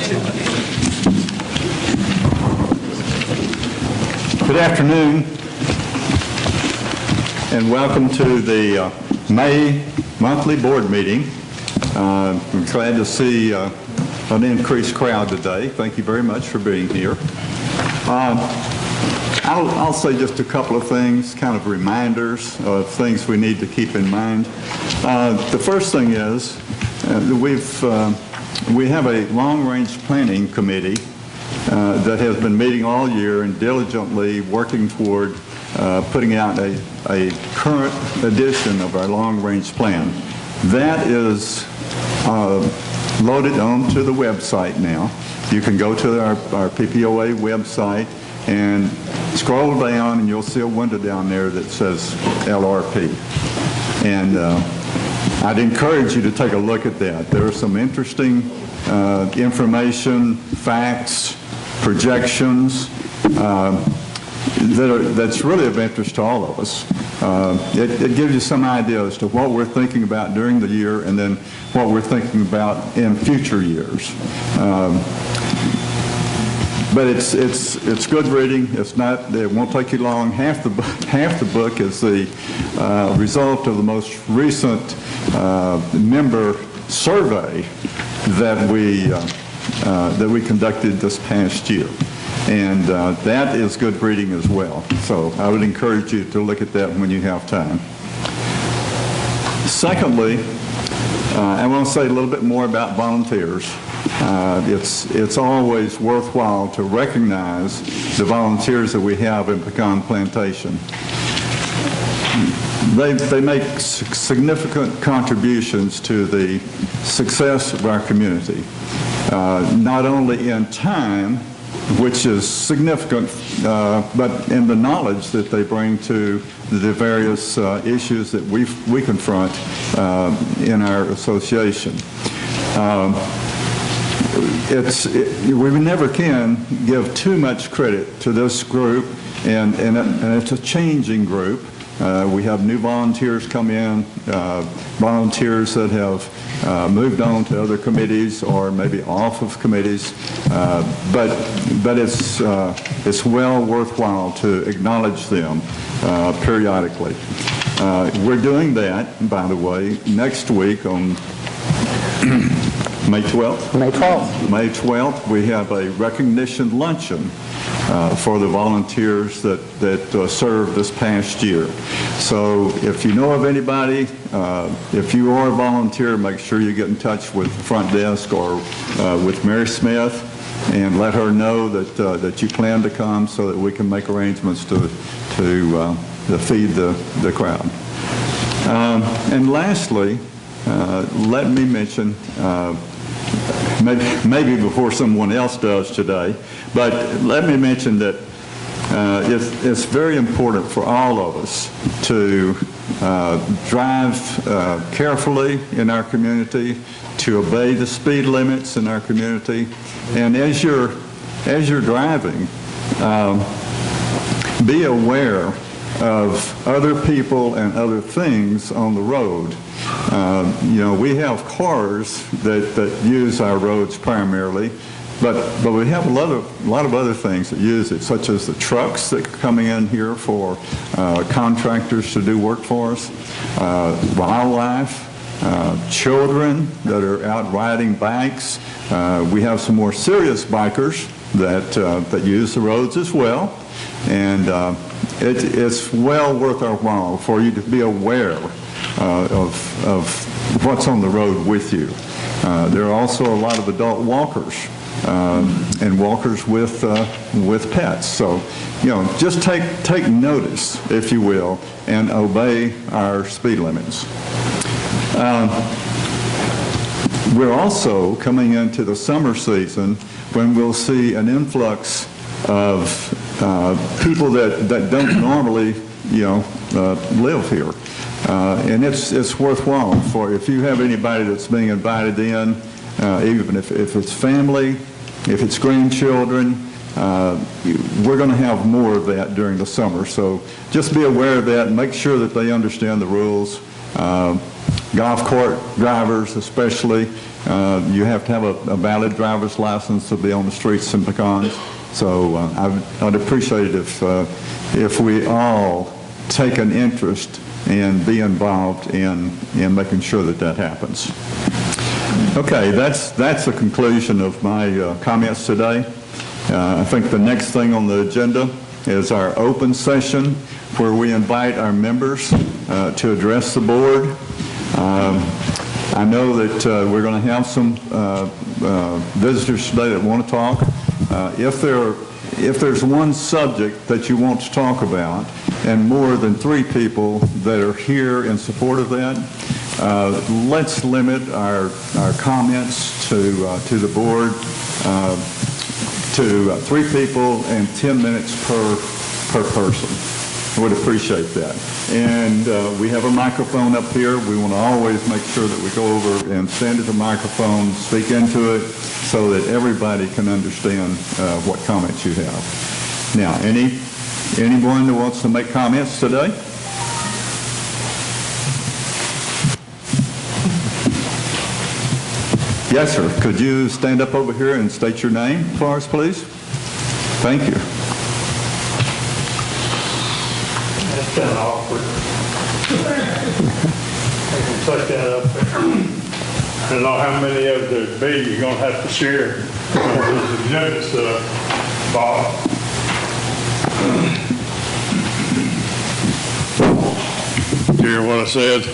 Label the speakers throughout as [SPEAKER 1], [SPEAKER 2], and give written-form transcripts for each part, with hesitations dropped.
[SPEAKER 1] Good afternoon, and welcome to the May monthly board meeting. I'm glad to see an increased crowd today. Thank you very much for being here. I'll say just a couple of things, kind of reminders of things we need to keep in mind. The first thing is we have a long-range planning committee that has been meeting all year and diligently working toward putting out a current edition of our long-range plan. That is loaded onto the website now. You can go to our PPOA website and scroll down and you'll see a window down there that says LRP. And I'd encourage you to take a look at that. There are some interesting information, facts, projections that's really of interest to all of us. It gives you some idea as to what we're thinking about during the year and then what we're thinking about in future years. But it's good reading. It won't take you long. Half the book is the result of the most recent member survey that we conducted this past year. And that is good reading as well. So I would encourage you to look at that when you have time. Secondly, I want to say a little bit more about volunteers. It's always worthwhile to recognize the volunteers that we have in Pecan Plantation. They make significant contributions to the success of our community, not only in time, which is significant, but in the knowledge that they bring to the various issues that we confront in our association. We never can give too much credit to this group, and it's a changing group. We have new volunteers come in, volunteers that have moved on to other committees or maybe off of committees, but it's well worthwhile to acknowledge them periodically. We're doing that, by the way, next week on May 12th?
[SPEAKER 2] May 12th.
[SPEAKER 1] May 12th, we have a recognition luncheon for the volunteers that served this past year. So if you know of anybody, if you are a volunteer, make sure you get in touch with the front desk or with Mary Smith and let her know that you plan to come so that we can make arrangements to feed the crowd. And lastly, let me mention, maybe before someone else does today, but let me mention that it's very important for all of us to drive carefully in our community, to obey the speed limits in our community, and as you're driving, be aware of other people and other things on the road. We have cars that use our roads primarily, but we have a lot of other things that use it, such as the trucks that are coming in here for contractors to do work for us, wildlife, children that are out riding bikes. We have some more serious bikers that use the roads as well, and it's well worth our while for you to be aware of what's on the road with you. There are also a lot of adult walkers and walkers with pets. So, just take notice, if you will, and obey our speed limits. We're also coming into the summer season when we'll see an influx of people that don't normally, live here. And it's worthwhile for, if you have anybody that's being invited in, even if it's family, if it's grandchildren, we're going to have more of that during the summer. So just be aware of that and make sure that they understand the rules. golf cart drivers especially. You have to have a valid driver's license to be on the streets in Pecans. So I'd appreciate it if we all take an interest and be involved in making sure that happens. Okay, that's the conclusion of my comments today. I think the next thing on the agenda is our open session, where we invite our members to address the board. I know that we're going to have some visitors today that want to talk. If there's one subject that you want to talk about, and more than 3 people that are here in support of that, let's limit our comments to the board to 3 people and 10 minutes per person. I would appreciate that. And we have a microphone up here. We want to always make sure that we go over and stand at the microphone, speak into it, so that everybody can understand what comments you have. Now, anyone that wants to make comments today? Yes, sir. Could you stand up over here and state your name for us, please? Thank you.
[SPEAKER 2] That's kind of awkward. I can take that up there. I don't know how many of the be you're going to have to share. There's agenda stuff, Bob. You hear what I said?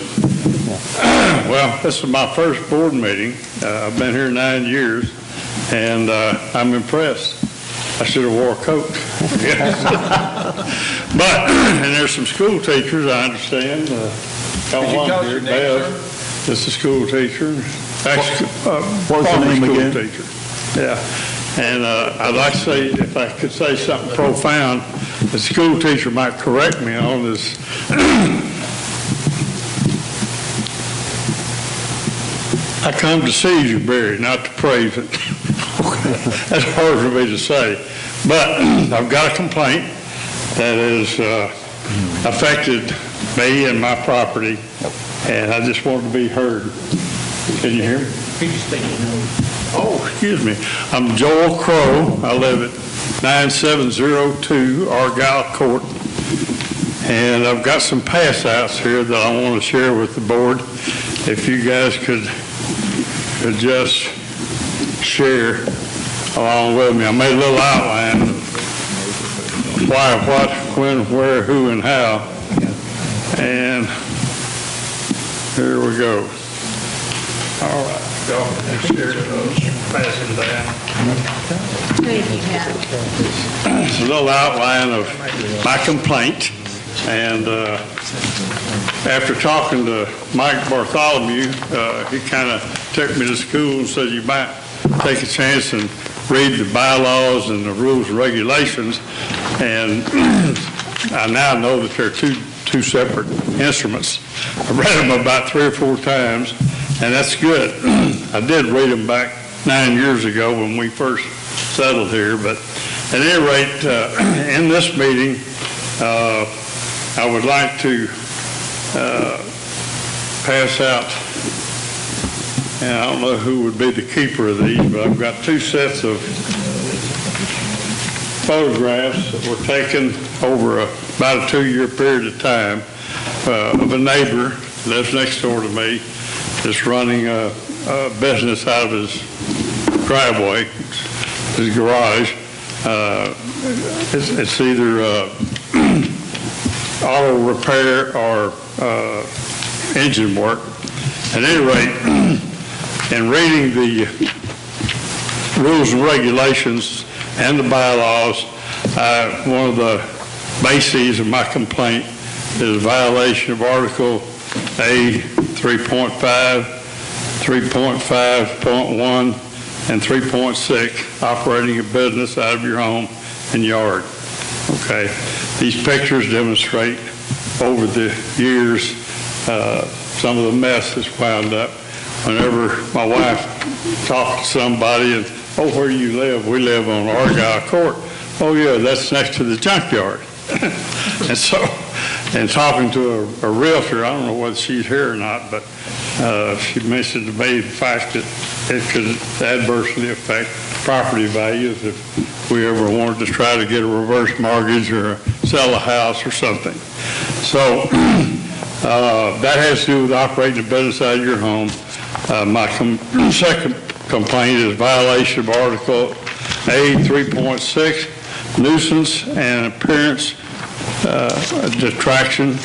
[SPEAKER 2] Well, this is my first board meeting. I've been here 9 years, and I'm impressed. I should have wore a coat. But, and there's some school teachers, I understand. Got one here, Bev, just a school teacher. Actually,
[SPEAKER 1] What's the name
[SPEAKER 2] school
[SPEAKER 1] again?
[SPEAKER 2] teacher. Yeah. And I'd like to say, if I could say something profound, the school teacher might correct me on this. I come to see you, Barry, not to praise it. That's hard for me to say. But I've got a complaint that has affected me and my property, and I just wanted to be heard. Can you hear me? Oh, excuse me. I'm Joel Crow. I live at 9702 Argyle Court, and I've got some pass outs here that I want to share with the board. If you guys could just share along with me. I made a little outline of why, what, when, where, who, and how. And here we go. All right. Go share those. Pass it down.
[SPEAKER 3] Thank you,
[SPEAKER 2] It's a little outline of my complaint. And after talking to Mike Bartholomew, he kind of took me to school and said you might take a chance and read the bylaws and the rules and regulations. And I now know that they're two separate instruments. I read them about 3 or 4 times, and that's good. I did read them back 9 years ago when we first settled here. But at any rate, in this meeting, I would like to pass out, and I don't know who would be the keeper of these, but I've got 2 sets of photographs that were taken over about a 2-year period of time of a neighbor who lives next door to me that's running a business out of his driveway, his garage. It's either auto repair or engine work. At any rate, in reading the rules and regulations and the bylaws, one of the bases of my complaint is a violation of Article A 3.5, 3.5.1, and 3.6, operating a business out of your home and yard. Okay, these pictures demonstrate over the years some of the mess that's wound up. Whenever my wife talked to somebody and, oh, where do you live? We live on Argyle Court. Oh, yeah, that's next to the junkyard. And so And talking to a realtor, I don't know whether she's here or not, but she mentioned to me the fact that it could adversely affect property values if we ever wanted to try to get a reverse mortgage or sell a house or something. So that has to do with operating a business out of your home. My second complaint is violation of Article A 3.6, nuisance and appearance detraction,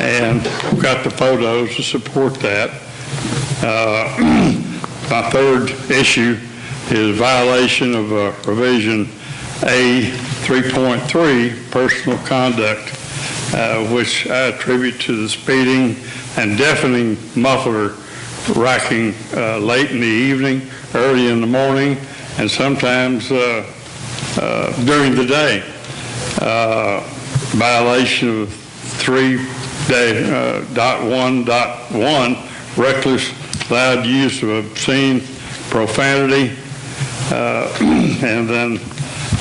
[SPEAKER 2] and I've got the photos to support that. My third issue is violation of provision A 3.3, personal conduct, which I attribute to the speeding and deafening muffler racking late in the evening, early in the morning, and sometimes during the day. Violation of 3.1.1, reckless loud use of obscene profanity. And then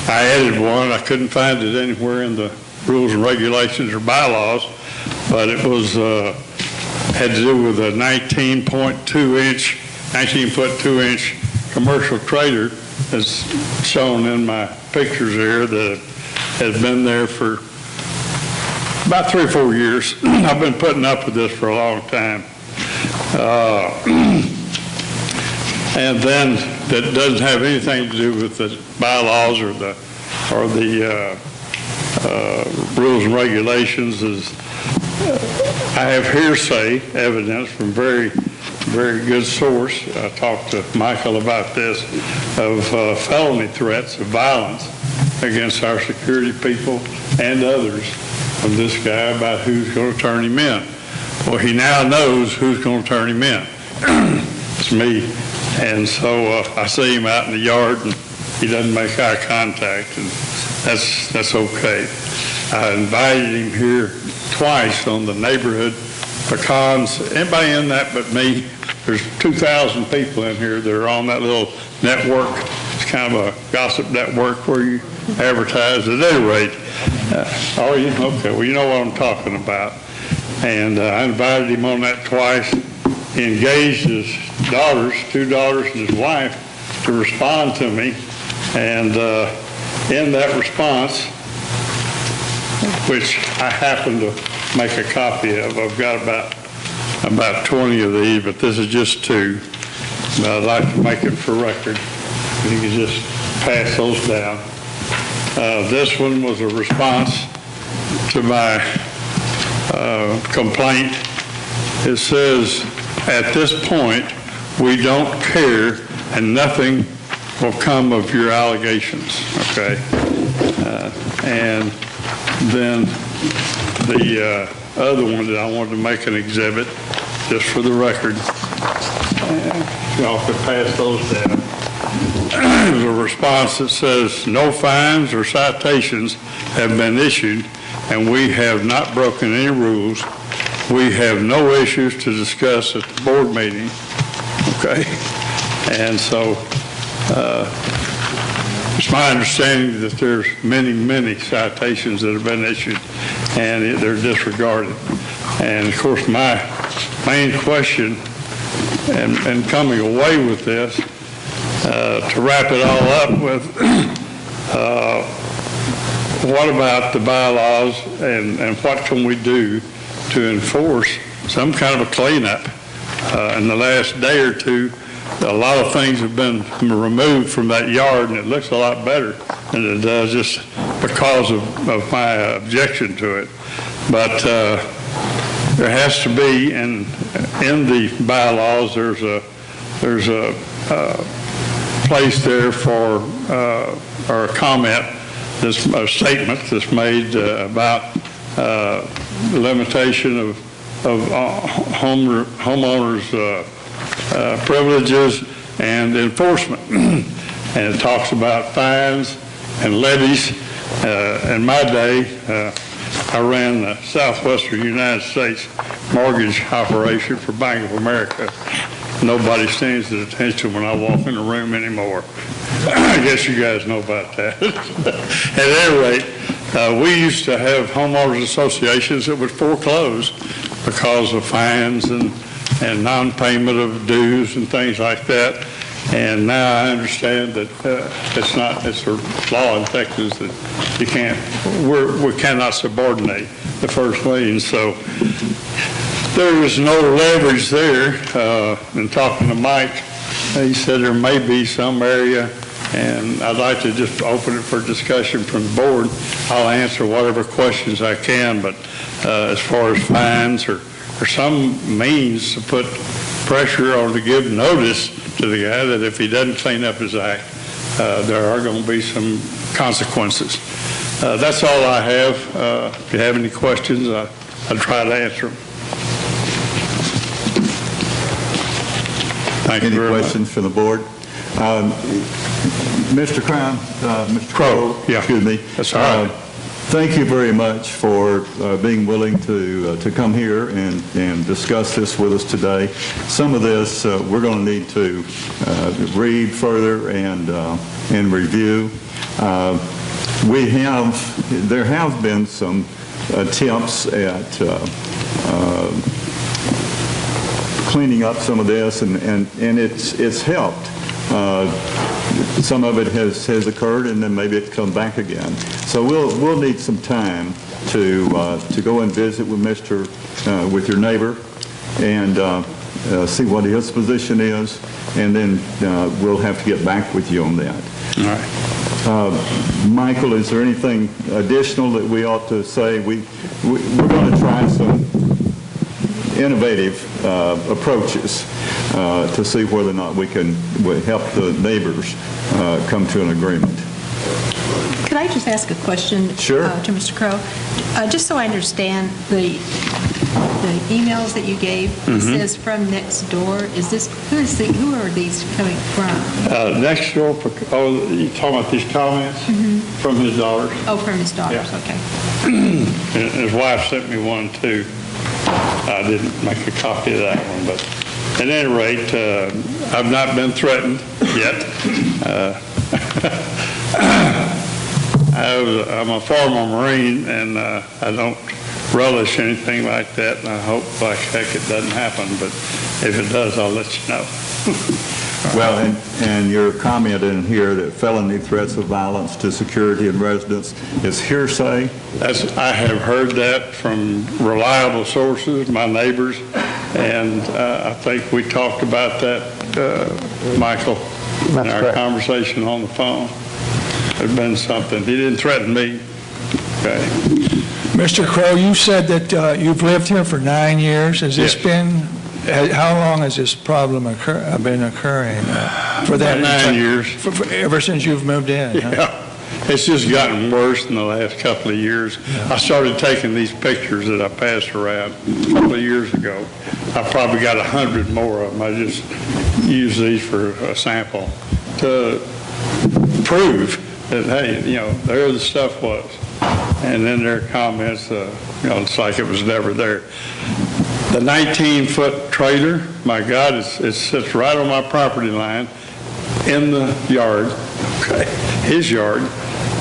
[SPEAKER 2] I added one. I couldn't find it anywhere in the rules and regulations or bylaws, but it was had to do with a 19.2 inch commercial trailer that's shown in my pictures here that has been there for about 3 or 4 years. I've been putting up with this for a long time. And then that doesn't have anything to do with the bylaws or the rules and regulations. Is I have hearsay evidence from very good source. I talked to Michael about this, of felony threats of violence against our security people and others from this guy about who's going to turn him in. Well, he now knows who's going to turn him in. It's me. And so I see him out in the yard and he doesn't make eye contact, and that's okay. I invited him here twice on the neighborhood pecans. Anybody in that but me? There's 2,000 people in here that are on that little network. It's kind of a gossip network where you advertise. At any rate, oh, you okay? Well, you know what I'm talking about. And I invited him on that twice. He engaged his daughters, 2 daughters and his wife, to respond to me. And in that response, which I happen to make a copy of, I've got about 20 of these, but this is just 2. But I'd like to make it for record. You can just pass those down. This one was a response to my complaint. It says, at this point, we don't care and nothing will come of your allegations, okay? And then the other one that I wanted to make an exhibit, just for the record, y'all could pass those down. There's a response that says, no fines or citations have been issued and we have not broken any rules. We have no issues to discuss at the board meeting, okay? And so it's my understanding that there's many citations that have been issued and they're disregarded. And of course, my main question and coming away with this, to wrap it all up with, what about the bylaws and what can we do to enforce some kind of a cleanup? In the last day or two, a lot of things have been removed from that yard and it looks a lot better than it does just because of my objection to it. But there has to be, in the bylaws, there's a place there for, or a comment, a statement that's made about limitation of homeowners' privileges and enforcement. And it talks about fines and levies. In my day, I ran the Southwestern United States mortgage operation for Bank of America. Nobody stands at attention when I walk in the room anymore. I guess you guys know about that. At any rate, We used to have homeowners associations that would foreclose because of fines and non-payment of dues and things like that. And now I understand that it's a law in Texas that you we cannot subordinate the first lien. So there is no leverage there. In talking to Mike, he said there may be some area, and I'd like to just open it for discussion from the board. I'll answer whatever questions I can, but as far as fines or some means to put pressure on to give notice to the guy that if he doesn't clean up his act, there are going to be some consequences. That's all I have. If you have any questions, I'll try to answer them. Thank you very much.
[SPEAKER 1] Any questions from the board? Mr. Crown, Mr. Crow,
[SPEAKER 2] yeah.
[SPEAKER 1] Excuse me.
[SPEAKER 2] That's all right.
[SPEAKER 1] Thank you very much for being willing to come here and discuss this with us today. Some of this we're going to need to read further and review. There have been some attempts at cleaning up some of this, and it's helped. Some of it has occurred, and then maybe it's come back again. So we'll need some time to go and visit with your neighbor and see what his position is, and then we'll have to get back with you on that.
[SPEAKER 2] All right.
[SPEAKER 1] Michael, is there anything additional that we ought to say? We're going to try some innovative approaches to see whether or not we can help the neighbors come to an agreement.
[SPEAKER 3] Could I just ask a question?
[SPEAKER 1] Sure.
[SPEAKER 3] To Mr. Crow? Just so I understand, the emails that you gave, it says from next door. Is this, who are these coming from?
[SPEAKER 2] Next door, you talking about these comments? From his daughters.
[SPEAKER 3] Oh, from his daughters,
[SPEAKER 2] Yeah.
[SPEAKER 3] okay.
[SPEAKER 2] And his wife sent me one too. I didn't make a copy of that one, but at any rate, I've not been threatened yet. I'm a former Marine, and I don't relish anything like that, and I hope like heck it doesn't happen, but if it does, I'll let you know.
[SPEAKER 1] Well, and your comment in here that felony threats of violence to security and residents is hearsay?
[SPEAKER 2] I have heard that from reliable sources, my neighbors, and I think we talked about that, Michael, in our conversation on the phone. There's been something. He didn't threaten me. Okay.
[SPEAKER 4] Mr. Crow, you said that you've lived here for 9 years. Has this been, how long has this problem been occurring? For that
[SPEAKER 2] 9 years.
[SPEAKER 4] Ever since you've moved in?
[SPEAKER 2] Yeah.
[SPEAKER 4] Huh?
[SPEAKER 2] It's just gotten worse in the last couple of years. I started taking these pictures that I passed around a couple of years ago. I probably got 100 more of them. I just use these for a sample to prove that, hey, there the stuff was. And then their comments, it's like it was never there. The 19-foot trailer, my God, it sits right on my property line in the yard, okay, his yard.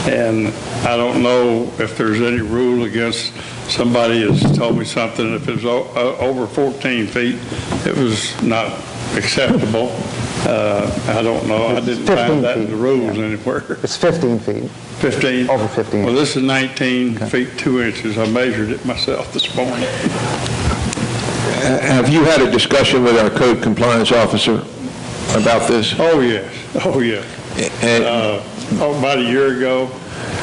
[SPEAKER 2] And I don't know if there's any rule against somebody has told me something. If it was over 14 feet, it was not acceptable. I don't know. I didn't find that in the rules anywhere.
[SPEAKER 5] It's 15 feet.
[SPEAKER 2] 15?
[SPEAKER 5] Over 15.
[SPEAKER 2] Well, this is 19 feet 2 inches. I measured it myself this morning.
[SPEAKER 6] Have you had a discussion with our code compliance officer about this?
[SPEAKER 2] Oh, yes. Oh, yes. About a year ago,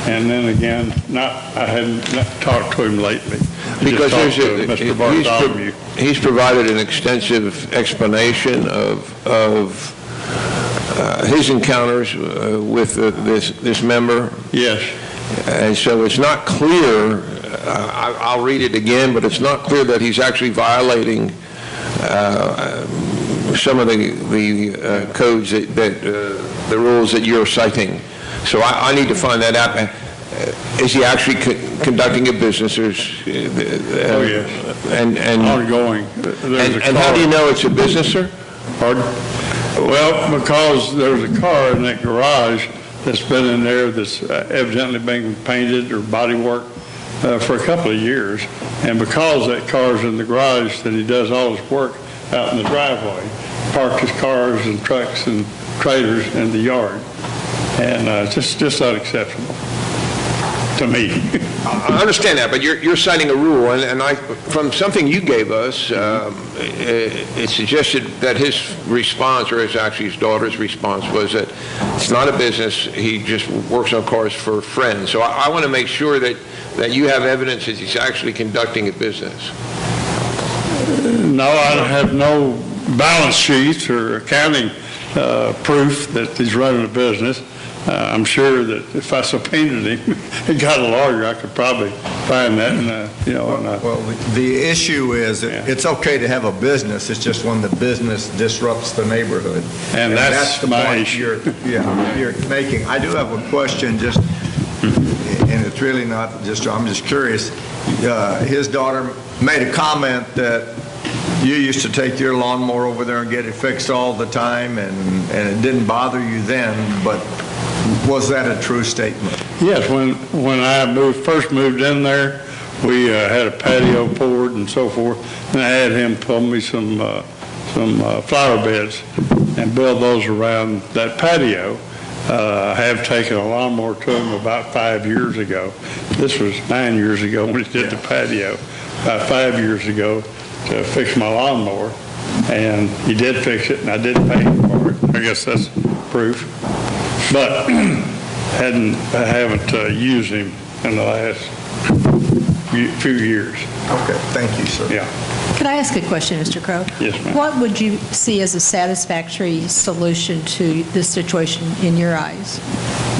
[SPEAKER 2] and then again, I hadn't talked to him lately.
[SPEAKER 6] Because
[SPEAKER 2] Mr.
[SPEAKER 6] he's provided an extensive explanation of his encounters with this member.
[SPEAKER 2] Yes.
[SPEAKER 6] And so it's not clear, I'll read it again, but it's not clear that he's actually violating some of the codes that the rules that you're citing. So I need to find that out. Is he actually conducting a business?
[SPEAKER 2] Oh, yes.
[SPEAKER 6] And
[SPEAKER 2] ongoing.
[SPEAKER 6] And how do you know it's a business, sir?
[SPEAKER 2] Pardon? Well, because there's a car in that garage that's been in there that's evidently been painted or body work for a couple of years. And because that car's in the garage, that he does all his work out in the driveway, parked his cars and trucks and trailers in the yard. And just unacceptable to me.
[SPEAKER 6] I understand that, but you're citing a rule, and from something you gave us, it suggested that his response, or actually his daughter's response, was that it's not a business, he just works on cars for friends. So I want to make sure that you have evidence that he's actually conducting a business.
[SPEAKER 2] No, I have no balance sheets or accounting proof that he's running a business. I'm sure that if I subpoenaed him and got a lawyer, I could probably find that.
[SPEAKER 1] Well, the issue is that it's okay to have a business. It's just when the business disrupts the neighborhood.
[SPEAKER 2] And that's
[SPEAKER 1] the
[SPEAKER 2] my
[SPEAKER 1] point
[SPEAKER 2] issue.
[SPEAKER 1] you're making. I do have a question, and it's really not just, I'm just curious. His daughter made a comment that you used to take your lawnmower over there and get it fixed all the time, and it didn't bother you then, but was that a true statement?
[SPEAKER 2] Yes, when I first moved in there, we had a patio poured and so forth, and I had him pull me some flower beds and build those around that patio. I have taken a lawnmower to him about 5 years ago. This was 9 years ago when he did the patio. About 5 years ago to fix my lawnmower, and he did fix it, and I did pay him for it. I guess that's proof. But I haven't used him in the last few years.
[SPEAKER 1] Okay, thank you, sir.
[SPEAKER 2] Yeah.
[SPEAKER 3] Could I ask a question, Mr. Crow?
[SPEAKER 2] Yes, ma'am.
[SPEAKER 3] What would you see as a satisfactory solution to this situation in your eyes?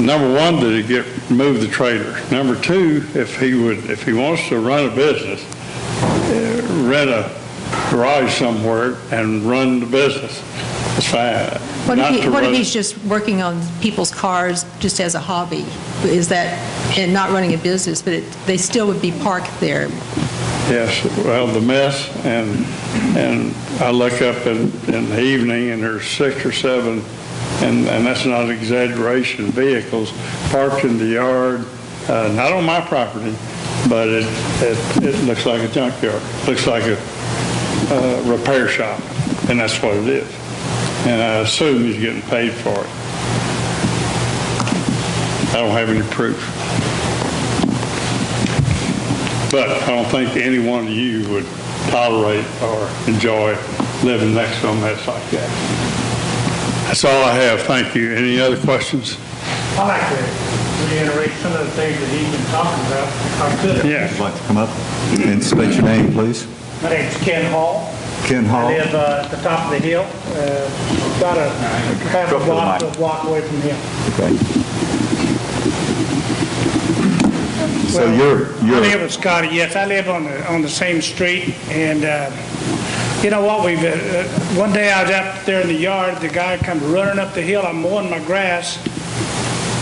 [SPEAKER 2] Number one, to move the trailer. Number two, if he wants to run a business, rent a garage somewhere and run the business. It's fine.
[SPEAKER 3] What if he's just working on people's cars just as a hobby? Is that, and not running a business, but they still would be parked there?
[SPEAKER 2] Yes, well, the mess, and I look up in the evening and there's 6 or 7, and that's not an exaggeration, vehicles parked in the yard, not on my property, but it looks like a junkyard. Looks like a repair shop, and that's what it is. And I assume he's getting paid for it. I don't have any proof. But I don't think any one of you would tolerate or enjoy living next to a mess like that. That's all I have. Thank you. Any other questions?
[SPEAKER 5] I'd like to reiterate some of the things that he's been talking about, if I could.
[SPEAKER 2] Yeah.
[SPEAKER 1] Would you like to come up and state your name, please?
[SPEAKER 5] My name's Ken Hall.
[SPEAKER 1] Ken Hall.
[SPEAKER 5] I live at the top of the hill, about a half a block to a block away from him.
[SPEAKER 1] Okay. So
[SPEAKER 5] Well,
[SPEAKER 1] you're
[SPEAKER 5] I live with Scotty, yes. I live on the same street, and you know what, one day I was out there in the yard, the guy comes running up the hill, I'm mowing my grass,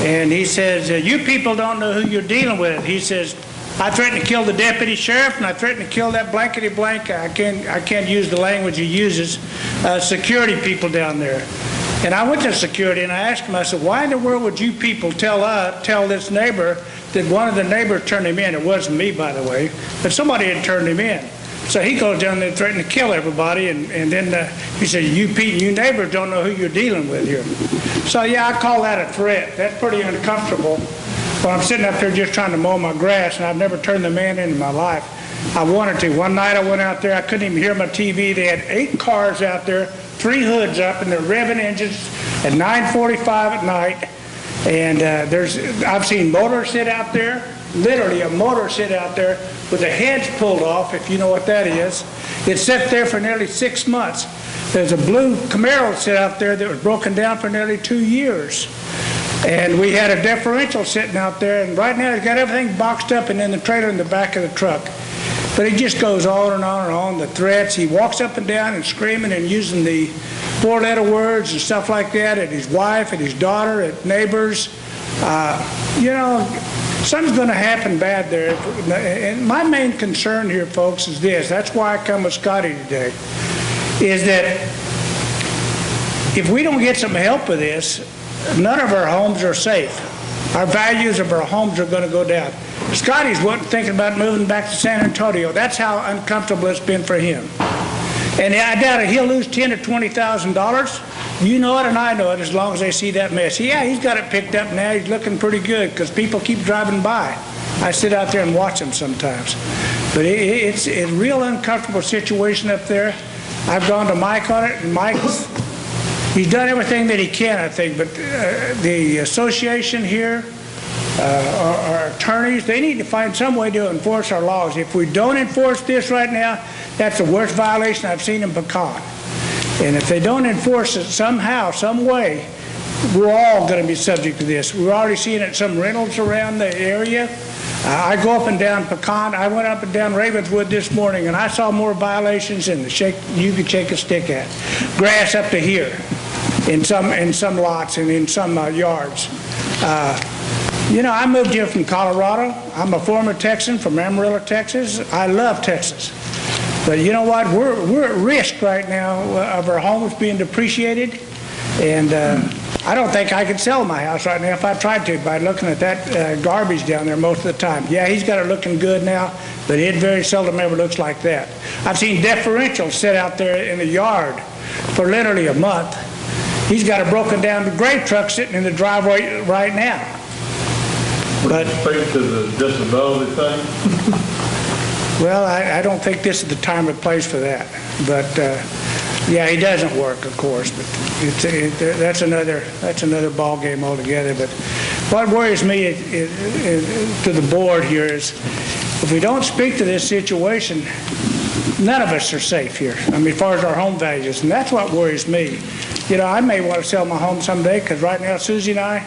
[SPEAKER 5] and he says, you people don't know who you're dealing with. He says, I threatened to kill the deputy sheriff, and I threatened to kill that blankety blank. I can't use the language he uses. Security people down there. And I went to security and I asked him. I said, "Why in the world would you people tell this neighbor that one of the neighbors turned him in?" It wasn't me, by the way, but somebody had turned him in. So he goes down there and threatened to kill everybody, and then he said, "You neighbors don't know who you're dealing with here." So yeah, I call that a threat. That's pretty uncomfortable. Well, I'm sitting up there just trying to mow my grass, and I've never turned the man in my life. I wanted to. One night I went out there, I couldn't even hear my TV. They had 8 cars out there, 3 hoods up, and they're revving engines at 9:45 at night. And I've seen motors sit out there, literally a motor sit out there with the heads pulled off, if you know what that is. It sat there for nearly 6 months. There's a blue Camaro sit out there that was broken down for nearly 2 years. And we had a differential sitting out there, and right now he's got everything boxed up and in the trailer in the back of the truck. But he just goes on and on and on, the threats. He walks up and down and screaming and using the 4-letter words and stuff like that at his wife, at his daughter, at neighbors. You know, something's going to happen bad there. And my main concern here, folks, is this. That's why I come with Scotty today, is that if we don't get some help with this, none of our homes are safe. Our values of our homes are going to go down. Scotty's thinking about moving back to San Antonio. That's how uncomfortable it's been for him. And I doubt it. He'll lose $10,000 or $20,000. You know it and I know it as long as they see that mess. Yeah, he's got it picked up now. He's looking pretty good because people keep driving by. I sit out there and watch them sometimes. But it's a real uncomfortable situation up there. I've gone to Mike on it, and he's done everything that he can, I think. But the association here, our attorneys, they need to find some way to enforce our laws. If we don't enforce this right now, that's the worst violation I've seen in Pecan. And if they don't enforce it somehow, some way, we're all going to be subject to this. We're already seeing it some rentals around the area. I go up and down Pecan. I went up and down Ravenswood this morning, and I saw more violations than you could shake a stick at. Grass up to here in some lots and in some yards. You know, I moved here from Colorado. I'm a former Texan from Amarillo, Texas. I love Texas. But you know what? We're at risk right now of our homes being depreciated. And I don't think I could sell my house right now if I tried to by looking at that garbage down there most of the time. Yeah, he's got it looking good now, but it very seldom ever looks like that. I've seen differentials sit out there in the yard for literally a month. He's got a broken down grave truck sitting in the driveway right now.
[SPEAKER 7] But speak to the disability thing.
[SPEAKER 5] Well, I don't think this is the time or place for that. But yeah, he doesn't work, of course. But that's another ball game altogether. But what worries me to the board here is if we don't speak to this situation, none of us are safe here. I mean, as far as our home values, and that's what worries me. You know, I may want to sell my home someday because right now Susie and I,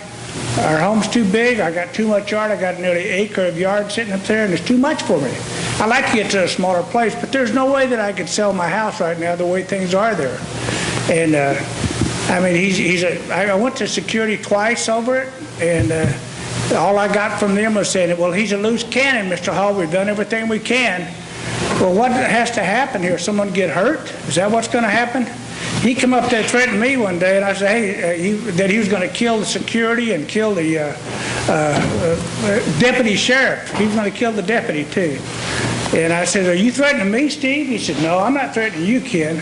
[SPEAKER 5] our home's too big. I got too much yard. I got nearly an acre of yard sitting up there, and it's too much for me. I like to get to a smaller place, but there's no way that I could sell my house right now the way things are there. And I mean, I went to security twice over it, and all I got from them was saying, well, he's a loose cannon, Mr. Hall. We've done everything we can. Well, what has to happen here? Someone get hurt? Is that what's going to happen? He come up there threatened me one day, and I said, hey, that he was going to kill the security and kill the deputy sheriff. He was going to kill the deputy, too. And I said, are you threatening me, Steve? He said, no, I'm not threatening you, Ken.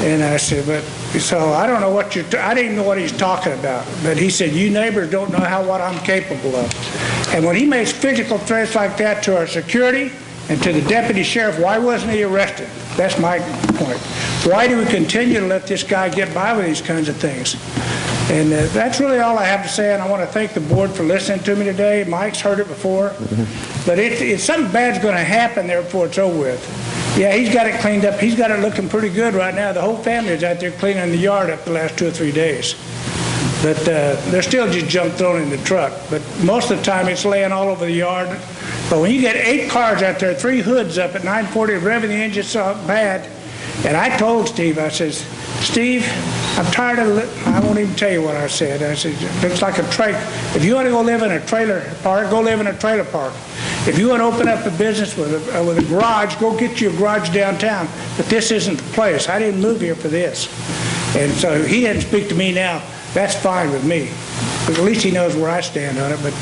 [SPEAKER 5] And I said, but, so I don't know what I didn't know what he's talking about. But he said, you neighbors don't know what I'm capable of. And when he makes physical threats like that to our security and to the deputy sheriff, why wasn't he arrested? That's my point. Why do we continue to let this guy get by with these kinds of things? And that's really all I have to say, and I want to thank the board for listening to me today. Mike's heard it before. But it's something bad's going to happen there before it's over with. Yeah, he's got it cleaned up. He's got it looking pretty good right now. The whole family's out there cleaning the yard up the last 2 or 3 days. But there's still just junk thrown in the truck. But most of the time it's laying all over the yard. But when you get 8 cars out there, 3 hoods up at 940, revving the engine so bad, and I told Steve, I says, Steve, I'm tired of, I won't even tell you what I said. I said, it looks like a trailer. If you want to go live in a trailer park, go live in a trailer park. If you want to open up a business with a garage, go get you a garage downtown. But this isn't the place. I didn't move here for this. And so he didn't speak to me now. That's fine with me. Because at least he knows where I stand on it. But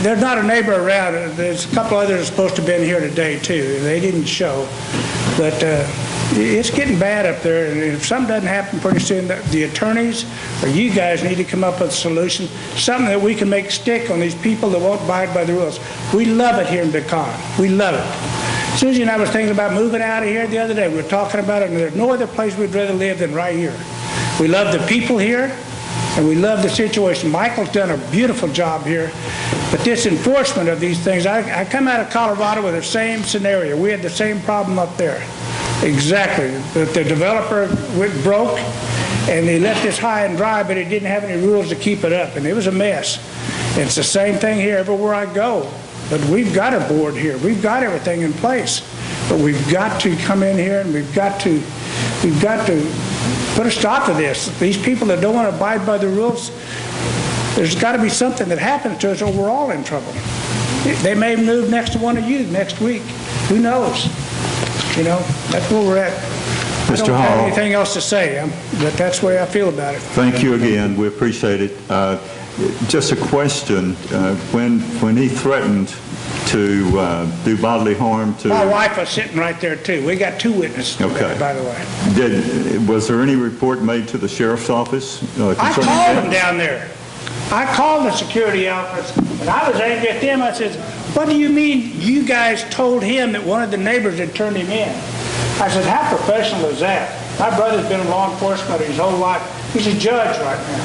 [SPEAKER 5] there's not a neighbor around. There's a couple others supposed to have been here today, too. They didn't show. But it's getting bad up there. And if something doesn't happen pretty soon, the attorneys or you guys need to come up with a solution, something that we can make stick on these people that won't abide by the rules. We love it here in Pecan. We love it. Susie and I was thinking about moving out of here the other day. We were talking about it, and there's no other place we'd rather live than right here. We love the people here. And we love the situation. Michael's done a beautiful job here. But this enforcement of these things, I come out of Colorado with the same scenario. We had the same problem up there. Exactly. But the developer went broke, and they left this high and dry, but he didn't have any rules to keep it up. And it was a mess. And it's the same thing here everywhere I go. But we've got a board here. We've got everything in place. But we've got to come in here, and we've got to put a stop to this. These people that don't want to abide by the rules, there's got to be something that happens to us or we're all in trouble. They may move next to one of you next week. Who knows? You know, that's where we're at. I
[SPEAKER 1] Mr.
[SPEAKER 5] don't have
[SPEAKER 1] Hall.
[SPEAKER 5] anything else to say, but that's the way I feel about it.
[SPEAKER 1] Thank you again. We appreciate it. Just a question. When he threatened to do bodily harm to...
[SPEAKER 5] My wife was sitting right there, too. We got 2 witnesses to
[SPEAKER 1] Okay.
[SPEAKER 5] that, by the way.
[SPEAKER 1] Was there any report made to the sheriff's office?
[SPEAKER 5] I
[SPEAKER 1] concerning
[SPEAKER 5] called
[SPEAKER 1] that?
[SPEAKER 5] them down there. I called the security office, and I was angry at them. I said, what do you mean you guys told him that one of the neighbors had turned him in? I said, how professional is that? My brother's been in law enforcement his whole life. He's a judge right now.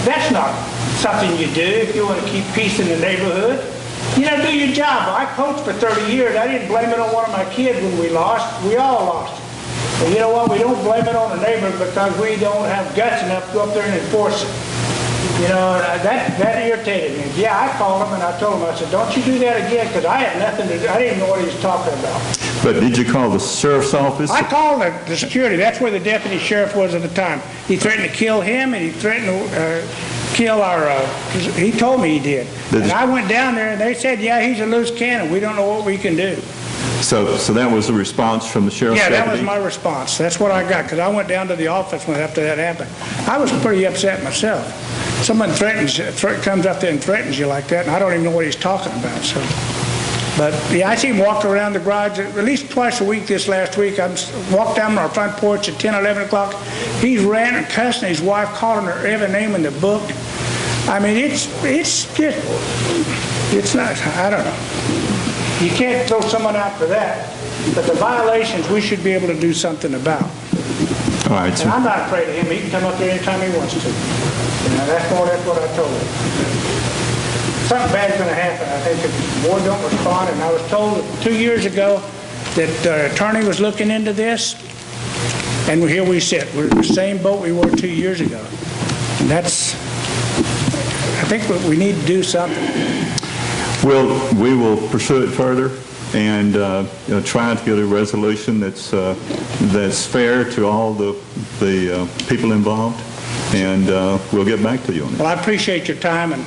[SPEAKER 5] That's not something you do if you want to keep peace in the neighborhood. You know, do your job. I coached for 30 years. I didn't blame it on one of my kids when we lost. We all lost. And you know what? We don't blame it on the neighbor because we don't have guts enough to go up there and enforce it. You know, that irritated me. Yeah, I called him and I told him, I said, don't you do that again, because I had nothing to do. I didn't know what he was talking about.
[SPEAKER 1] But did you call the sheriff's office?
[SPEAKER 5] I called the security. That's where the deputy sheriff was at the time. He threatened to kill him, and he threatened to kill our, he told me he did. And I went down there, and they said, yeah, he's a loose cannon. We don't know what we can do.
[SPEAKER 1] So that was the response from the sheriff's
[SPEAKER 5] Yeah,
[SPEAKER 1] deputy?
[SPEAKER 5] that was my response. That's what I got, because I went down to the office after that happened. I was pretty upset myself. Someone comes up there and threatens you like that, and I don't even know what he's talking about. So, but yeah, I see him walk around the garage at least twice a week this last week. I walked down our front porch at 10, 11 o'clock. He's ranting and cussing his wife, calling her every name in the book. I mean, it's not, I don't know. You can't throw someone out for that, but the violations we should be able to do something about.
[SPEAKER 1] All right, sir.
[SPEAKER 5] And I'm not afraid of him. He can come up there anytime he wants to. You know, that's what I told him. Something bad's going to happen. I think if the board don't respond, and I was told 2 years ago that the attorney was looking into this, and here we sit. We're in the same boat we were 2 years ago. And that's, I think we need to do something.
[SPEAKER 1] We will pursue it further and try to get a resolution that's fair to all the people involved, and we'll get back to you on it.
[SPEAKER 5] Well, I appreciate your time, and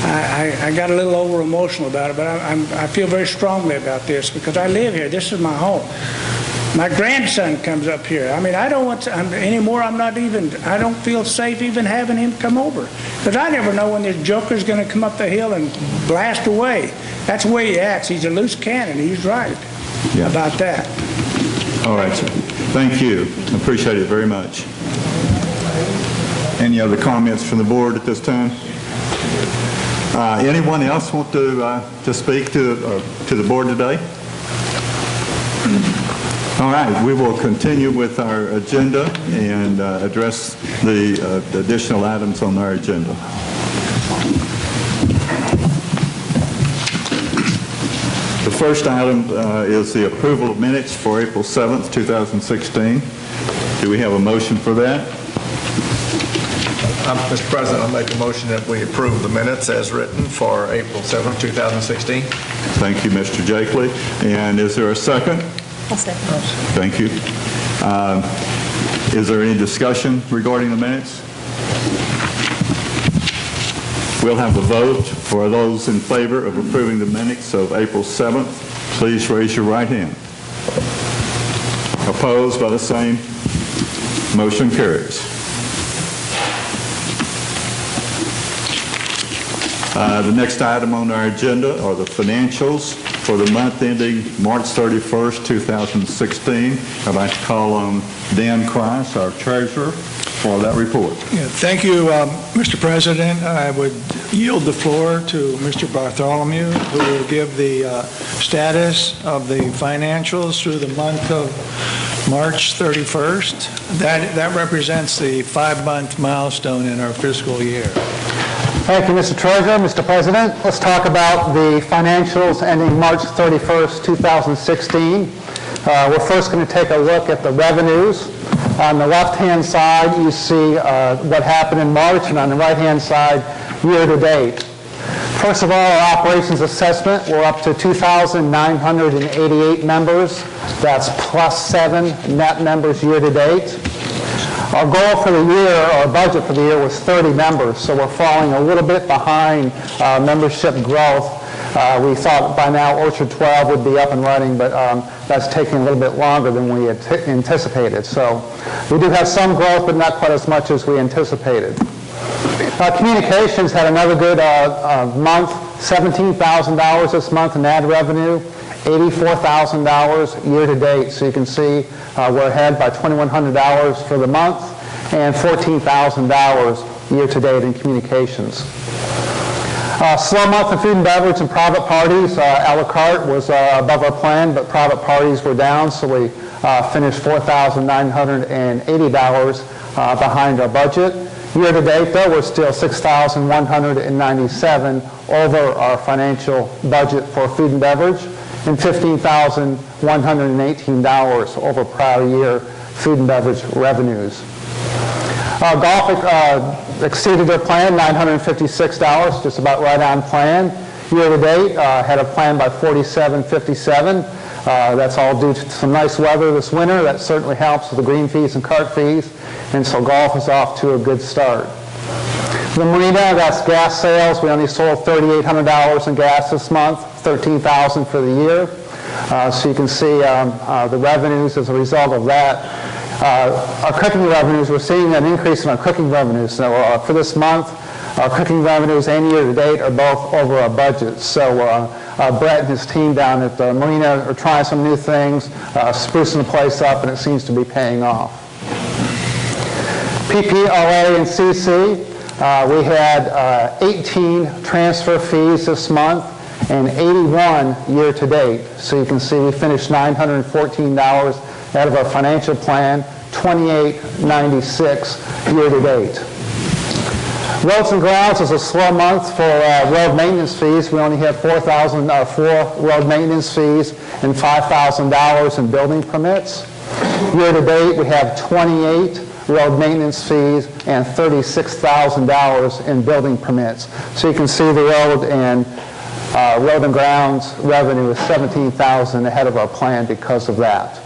[SPEAKER 5] I got a little over emotional about it, but I feel very strongly about this because I live here. This is my home. My grandson comes up here. I mean, I don't want to, anymore. I don't feel safe even having him come over because I never know when this joker's going to come up the hill and blast away. That's the way he acts. He's a loose cannon. He's right about that.
[SPEAKER 1] All right, sir. Thank you. I appreciate it very much. Any other comments from the board at this time? Anyone else want to speak to the board today? All right, we will continue with our agenda and address the additional items on our agenda. The first item is the approval of minutes for April 7th, 2016. Do we have a motion for that?
[SPEAKER 8] Mr. President, I'll make a motion that we approve the minutes as written for April 7th, 2016.
[SPEAKER 1] Thank you, Mr. Jakely. And is there a second?
[SPEAKER 3] I'll second.
[SPEAKER 1] Thank you. Is there any discussion regarding the minutes? We'll have the vote. For those in favor of approving the minutes of April 7th, please raise your right hand. Opposed by the same? Motion carries. The next item on our agenda are the financials for the month ending March 31st, 2016. I'd like to call on Dan Christ, our treasurer, for that report.
[SPEAKER 4] Yeah, thank you, Mr. President. I would yield the floor to Mr. Bartholomew, who will give the status of the financials through the month of March 31st. That represents the 5-month milestone in our fiscal year.
[SPEAKER 9] Thank you, Mr. Treasurer. Mr. President, let's talk about the financials ending March 31st, 2016. We're first going to take a look at the revenues. On the left-hand side, you see what happened in March, and on the right-hand side, year-to-date. First of all, our operations assessment, we're up to 2,988 members. That's plus 7 net members year-to-date. Our goal for the year, our budget for the year was 30 members, so we're falling a little bit behind membership growth. We thought by now Orchard 12 would be up and running, but that's taking a little bit longer than we had anticipated. So we do have some growth, but not quite as much as we anticipated. Communications had another good month, $17,000 this month in ad revenue, $84,000 year-to-date. So you can see we're ahead by $2,100 for the month and $14,000 year-to-date in communications. Slow month in food and beverage and private parties. A la carte was above our plan, but private parties were down, so we finished $4,980 behind our budget. Year-to-date, though, we're still $6,197 over our financial budget for food and beverage and $15,118 over prior year food and beverage revenues. Golf exceeded their plan, $956, just about right on plan. Year-to-date, had a plan by $47.57. That's all due to some nice weather this winter. That certainly helps with the green fees and cart fees, and so golf is off to a good start. The marina, that's gas sales. We only sold $3,800 in gas this month, $13,000 for the year. So you can see the revenues as a result of that. Our cooking revenues, we're seeing an increase in our cooking revenues. So for this month, our cooking revenues and year-to-date are both over our budget. So Brett and his team down at the marina are trying some new things, sprucing the place up, and it seems to be paying off. PPLA and CC, we had 18 transfer fees this month and 81 year-to-date. So you can see we finished $914 out of our financial plan, $28.96 year-to-date. Roads and grounds was a slow month for road maintenance fees. We only had 4 road maintenance fees and $5,000 in building permits. Year-to-date, we have 28 road maintenance fees and $36,000 in building permits. So you can see the road and grounds revenue is $17,000 ahead of our plan because of that.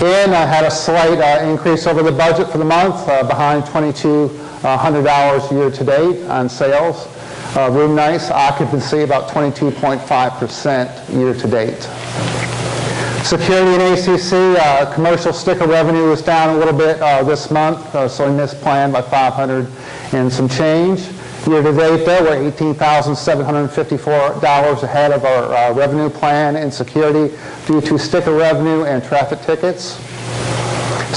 [SPEAKER 9] And I had a slight increase over the budget for the month, behind $2,200 year-to-date on sales. Room nights occupancy about 22.5% year-to-date. Security and ACC, commercial sticker revenue was down a little bit this month, so we missed plan by $500 and some change. Year-to-date, though, we're $18,754 ahead of our revenue plan in security due to sticker revenue and traffic tickets.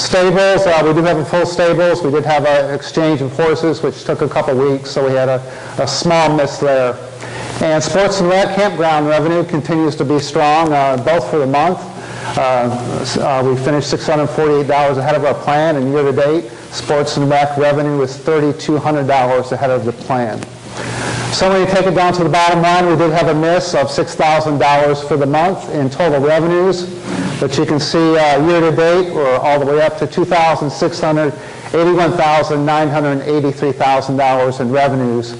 [SPEAKER 9] Stables, we do have a full stables. We did have an exchange of horses, which took a couple weeks, so we had a small miss there. And sports and rec campground revenue continues to be strong, both for the month. We finished $648 ahead of our plan, and year-to-date, sports and rec revenue is $3,200 ahead of the plan. So when you take it down to the bottom line, we did have a miss of $6,000 for the month in total revenues. But you can see year-to-date, we're all the way up to $2,681,983 in revenues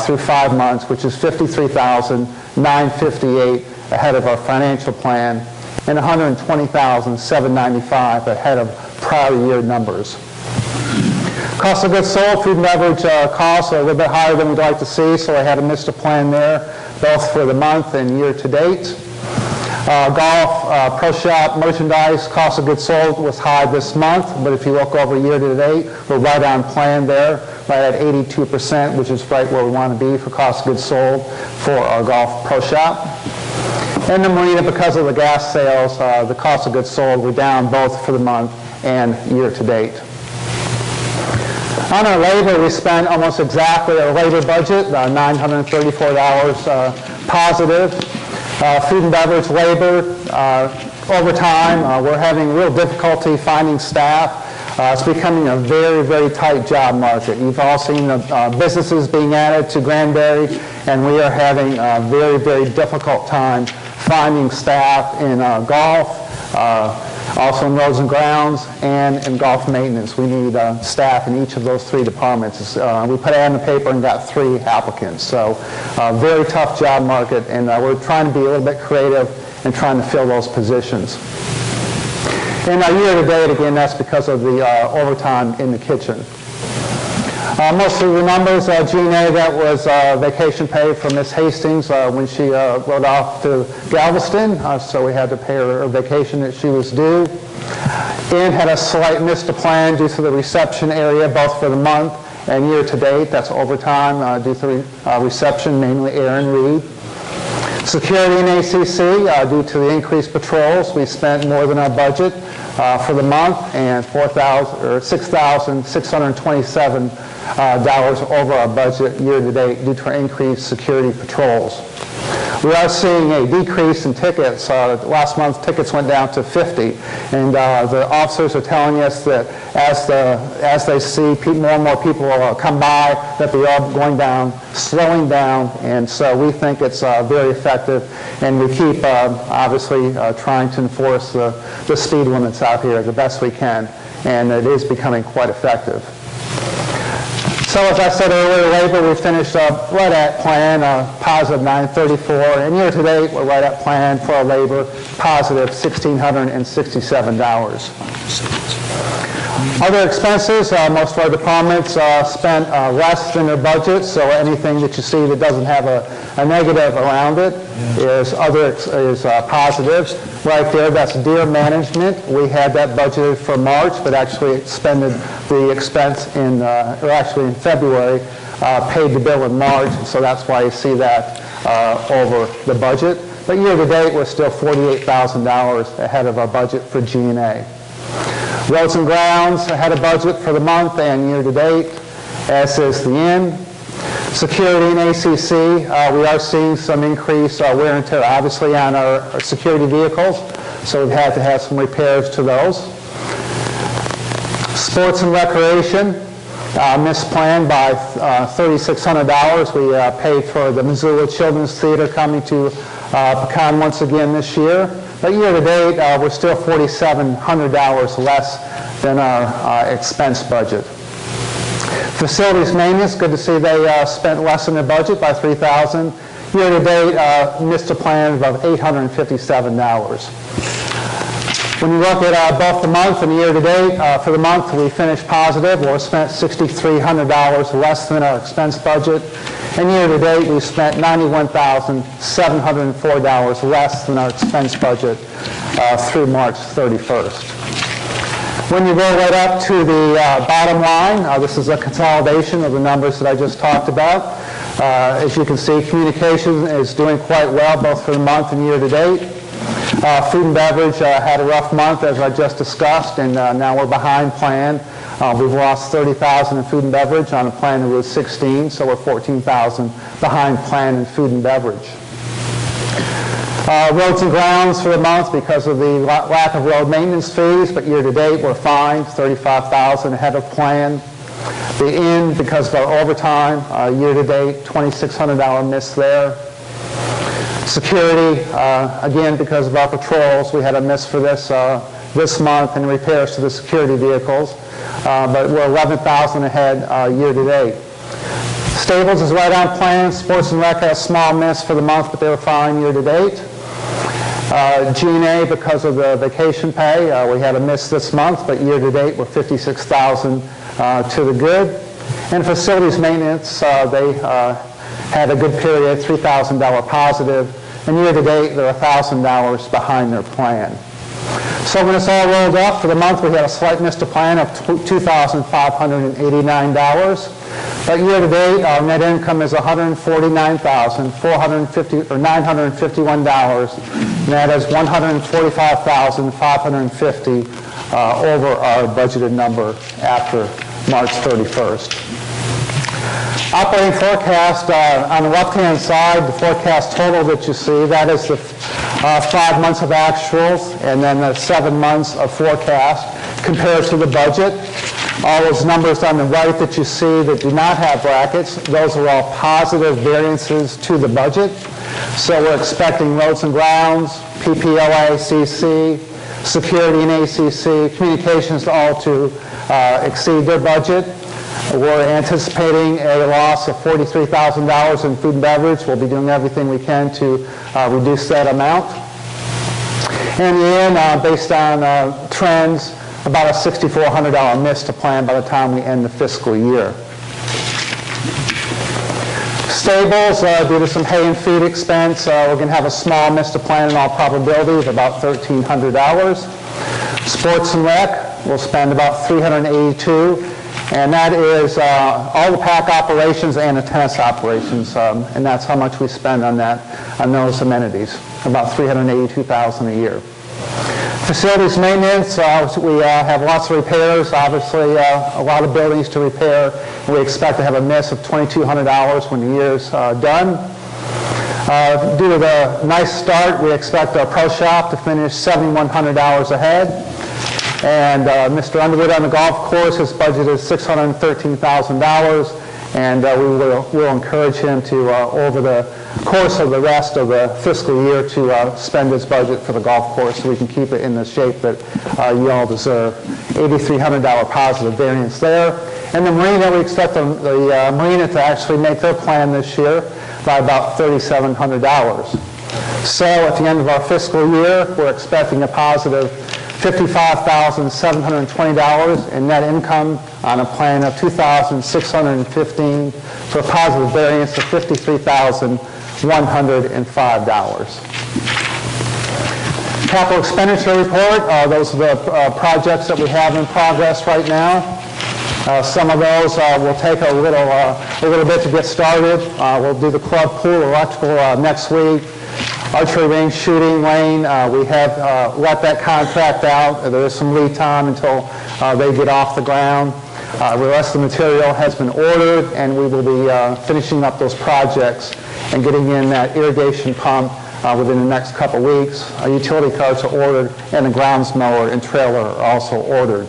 [SPEAKER 9] through 5 months, which is $53,958 ahead of our financial plan and $120,795 ahead of prior year numbers. Cost of goods sold, food and beverage costs are a little bit higher than we'd like to see, so I had to miss the plan there, both for the month and year-to-date. Golf, pro shop, merchandise, cost of goods sold was high this month, but if you look over year-to-date, we're right on plan there, right at 82%, which is right where we want to be for cost of goods sold for our golf pro shop. And the marina, because of the gas sales, the cost of goods sold were down both for the month and year-to-date. On our labor, we spent almost exactly our labor budget, $934 positive. Food and beverage labor, overtime, we're having real difficulty finding staff. It's becoming a very, very tight job market. You've all seen the businesses being added to Granbury, and we are having a very, very difficult time finding staff in golf, also in roads and grounds, and in golf maintenance. We need staff in each of those 3 departments. We put an ad in the paper and got 3 applicants. So very tough job market, and we're trying to be a little bit creative and trying to fill those positions. And year-to-date, again, that's because of the overtime in the kitchen. Most of the numbers, G&A, that was vacation pay for Miss Hastings when she rode off to Galveston, so we had to pay her vacation that she was due. And had a slight miss to plan due to the reception area, both for the month and year to date. That's overtime due to reception, mainly Aaron Reed. Security and ACC, due to the increased patrols, we spent more than our budget for the month and $6,627 over our budget year to date due to our increased security patrols. We are seeing a decrease in tickets. Last month, tickets went down to 50, and the officers are telling us that as they see more and more people come by, that they are going down, slowing down, and so we think it's very effective, and we keep obviously trying to enforce the speed limits out here the best we can, and it is becoming quite effective. So as I said earlier, labor, we finished up right at plan, positive 934, and year to date, we're right at plan for our labor, positive $1,667. Other expenses, most of our departments spent less than their budget, so anything that you see that doesn't have a negative around it is positives. Right there, that's deer management. We had that budgeted for March, but actually expended the expense in February, paid the bill in March, so that's why you see that over the budget. But year to date, we're still $48,000 ahead of our budget for G&A. Roads and grounds had a budget for the month and year to date, as is the inn. Security and ACC, we are seeing some increase wear and tear, obviously, on our security vehicles, so we've had to have some repairs to those. Sports and recreation, missed plan by $3,600. We paid for the Missoula Children's Theater coming to Pecan once again this year. But year to date, we're still $4,700 less than our expense budget. Facilities maintenance, good to see they spent less than their budget by $3,000. Year to date, missed a plan of $857. When you look at both the month and the year to date, for the month we finished positive. We spent $6,300 less than our expense budget. And year to date, we spent $91,704 less than our expense budget through March 31st. When you roll right up to the bottom line, this is a consolidation of the numbers that I just talked about. As you can see, communication is doing quite well, both for the month and year to date. Food and beverage had a rough month, as I just discussed, and now we're behind plan. We've lost $30,000 in food and beverage on a plan that was 16, so we're $14,000 behind plan in food and beverage. Roads and grounds for the month because of the lack of road maintenance fees, but year to date we're fine, $35,000 ahead of plan. The inn, because of our overtime, year to date, $2,600 miss there. Security, again, because of our patrols, we had a miss for this month in repairs to the security vehicles, but we're $11,000 ahead year to date. Stables is right on plan. Sports and Rec had a small miss for the month, but they were fine year to date. G&A, because of the vacation pay, we had a miss this month, but year to date we're $56,000 to the good. And facilities maintenance, they had a good period, $3,000 positive, and year to date they're $1,000 behind their plan. So when it's all rolled up, for the month we had a slight miss to plan of $2,589. But year to date, our net income is $149,951, and that is $145,550 over our budgeted number after March 31st. Operating forecast, on the left-hand side, the forecast total that you see, that is the 5 months of actuals and then the 7 months of forecast compared to the budget. All those numbers on the right that you see that do not have brackets, those are all positive variances to the budget. So we're expecting roads and grounds, PPLA, CC, security and ACC, communications all to exceed their budget. We're anticipating a loss of $43,000 in food and beverage. We'll be doing everything we can to reduce that amount. And in the end, based on trends, about a $6,400 miss to plan by the time we end the fiscal year. Stables, due to some hay and feed expense, we're going to have a small miss to plan in all probability of about $1,300. Sports and rec, we'll spend about $382, and that is all the PAC operations and the tennis operations, and that's how much we spend on those amenities, about $382,000 a year. Facilities maintenance, we have lots of repairs, obviously a lot of buildings to repair. We expect to have a miss of $2,200 when the year's done. Due to the nice start, we expect our pro shop to finish $7,100 ahead. And Mr. Underwood on the golf course, his budget is $613,000, and we'll encourage him to, over the course of the rest of the fiscal year, to spend his budget for the golf course so we can keep it in the shape that you all deserve. $8,300 positive variance there. And the marina, we expect the marina to actually make their plan this year by about $3,700. So at the end of our fiscal year, we're expecting a positive $55,720 in net income on a plan of $2,615 for a positive variance of $53,105. Capital expenditure report, those are the projects that we have in progress right now. Some of those will take a little bit to get started. We'll do the club pool electrical next week. Archery range, shooting lane, we have let that contract out. There is some lead time until they get off the ground. The rest of the material has been ordered, and we will be finishing up those projects and getting in that irrigation pump within the next couple weeks. Utility carts are ordered, and the grounds mower and trailer are also ordered.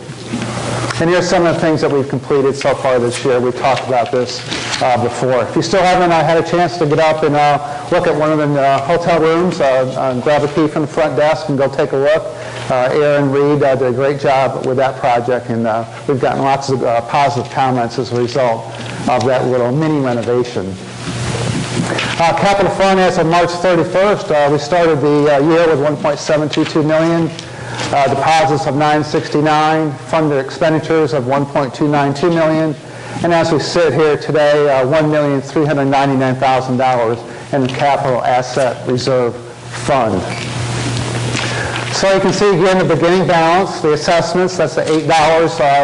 [SPEAKER 9] And here's some of the things that we've completed so far this year. We've talked about this before. If you still haven't had a chance to get up and look at one of the hotel rooms, grab a key from the front desk and go take a look. Aaron Reed did a great job with that project, and we've gotten lots of positive comments as a result of that little mini renovation. Capital fund as of March 31st, we started the year with $1.722 million. Deposits of $969, funded expenditures of $1.292 million, and as we sit here today, $1,399,000 in the capital asset reserve fund. So you can see again the beginning balance, the assessments, that's the $8